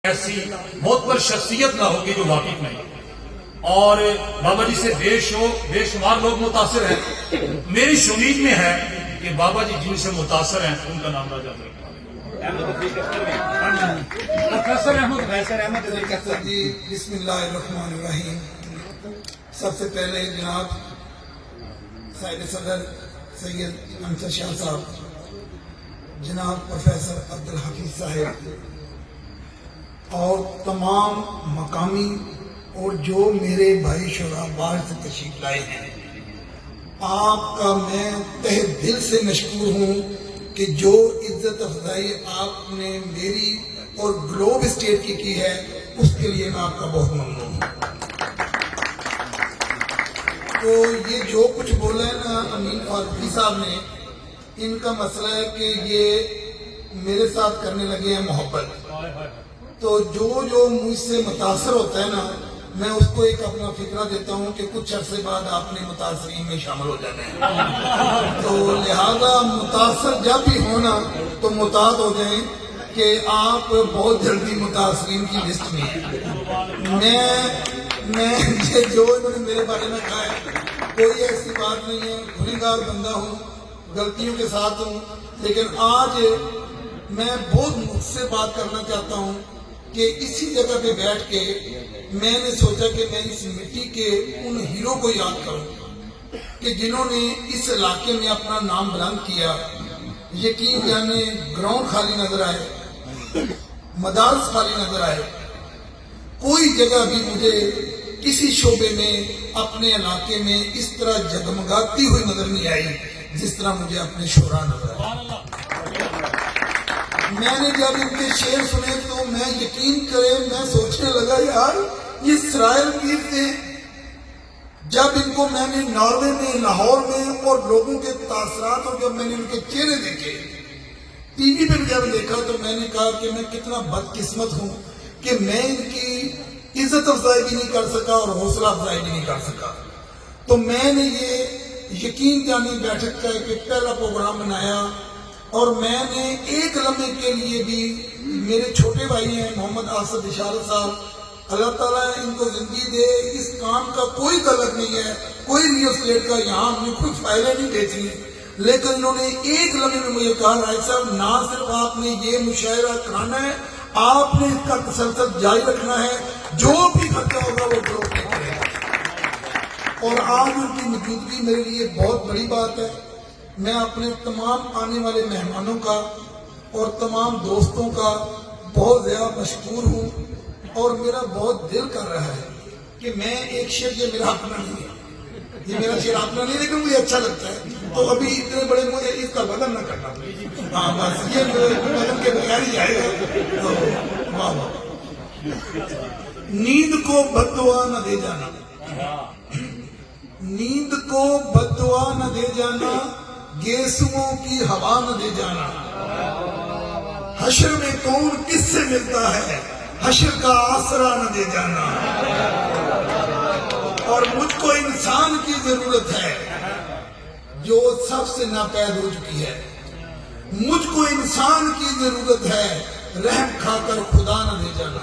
ایسی بہت بڑی شخصیت نہ ہوگی جو واقف نہیں، اور بابا جی سے بے شمار لوگ متاثر ہیں۔ میری امید میں ہے کہ بابا جی جن سے متاثر ہیں ان کا نام راجہ پروفیسر احمد جی۔ بسم اللہ الرحمن الرحیم۔ سب سے پہلے جناب صاحب صدر سید انصر شاہ صاحب، جناب پروفیسر عبدالحفیظ صاحب اور تمام مقامی اور جو میرے بھائی شعراء باہر سے تشریف لائے ہیں، آپ کا میں تہ دل سے مشکور ہوں کہ جو عزت افزائی آپ نے میری اور گلوب اسٹیٹ کی ہے، اس کے لیے میں آپ کا بہت ممنون ہوں۔ تو یہ جو کچھ بولا ہے نا امین فاروقی صاحب نے، ان کا مسئلہ ہے کہ یہ میرے ساتھ کرنے لگے ہیں محبت۔ تو جو مجھ سے متاثر ہوتا ہے نا، میں اس کو ایک اپنا فکرہ دیتا ہوں کہ کچھ عرصے بعد آپ نے متاثرین میں شامل ہو جانا ہے، تو لہذا متاثر جب بھی ہونا تو محتاط ہو جائیں کہ آپ بہت جلدی متاثرین کی لسٹ میں ہیں۔ میں جو انہوں نے میرے بارے میں کہا ہے، کوئی ایسی بات نہیں ہے، گنہگار بندہ ہوں، غلطیوں کے ساتھ ہوں، لیکن آج میں بہت مجھ سے بات کرنا چاہتا ہوں کہ اسی جگہ پہ بیٹھ کے میں نے سوچا کہ میں اس مٹی کے ان ہیرو کو یاد کروں کہ جنہوں نے اس علاقے میں اپنا نام بلند کیا۔ یقین جانے گراؤنڈ خالی نظر آئے، مدارس خالی نظر آئے، کوئی جگہ بھی مجھے کسی شعبے میں اپنے علاقے میں اس طرح جگمگاتی ہوئی نظر نہیں آئی جس طرح مجھے اپنے شعراء نظر آئے۔ میں نے جب ان کے شعر سنے تو میں یقین کرے میں سوچنے لگا یار یہ اسرائیل پیر تھے۔ جب ان کو میں نے ناروے میں، لاہور میں اور لوگوں کے تاثرات اور جب میں نے ان کے چہرے دیکھے، ٹی وی پہ جب دیکھا، تو میں نے کہا کہ میں کتنا بدقسمت ہوں کہ میں ان کی عزت افزائی بھی نہیں کر سکا اور حوصلہ افزائی بھی نہیں کر سکا۔ تو میں نے یہ یقین جانی بیٹھک کا ایک پہلا پروگرام بنایا، اور میں نے ایک لمحے کے لیے بھی، میرے چھوٹے بھائی ہیں محمد آصف اشارت صاحب، اللہ تعالیٰ ان کو زندگی دے، اس کام کا کوئی تعلق نہیں ہے، کوئی ریل اسٹیٹ کا، یہاں ہم نے کوئی فائلیں نہیں بیچی، لیکن انہوں نے ایک لمحے میں مجھے کہا رائے صاحب نہ صرف آپ نے یہ مشاعرہ کرانا ہے، آپ نے اس کا تسلسل جاری رکھنا ہے، جو بھی خرچہ ہوگا وہ گروپ میں کرے گا۔ اور آج ان کی موجودگی میرے لیے بہت بڑی بات ہے۔ میں اپنے تمام آنے والے مہمانوں کا اور تمام دوستوں کا بہت زیادہ مشکور ہوں، اور میرا بہت دل کر رہا ہے کہ میں ایک شعر، یہ میرا اپنا نہیں ہے، یہ میرا شعر اپنا نہیں، لیکن مجھے اچھا لگتا ہے، تو ابھی اتنے بڑے مجھے اس کا بدل نہ کرنا، ہاں بس یہ بدل کے بغیر ہی آئے گا۔ تو واہ واہ۔ نیند کو بد دعا نہ دے جانا، نیند کو بد دعا نہ دے جانا، گیسوؤں کی ہوا نہ دے جانا، حشر میں کون کس سے ملتا ہے، حشر کا آسرا نہ دے جانا، اور مجھ کو انسان کی ضرورت ہے جو سب سے ناپید ہو چکی ہے، مجھ کو انسان کی ضرورت ہے، رحم کھا کر خدا نہ دے جانا۔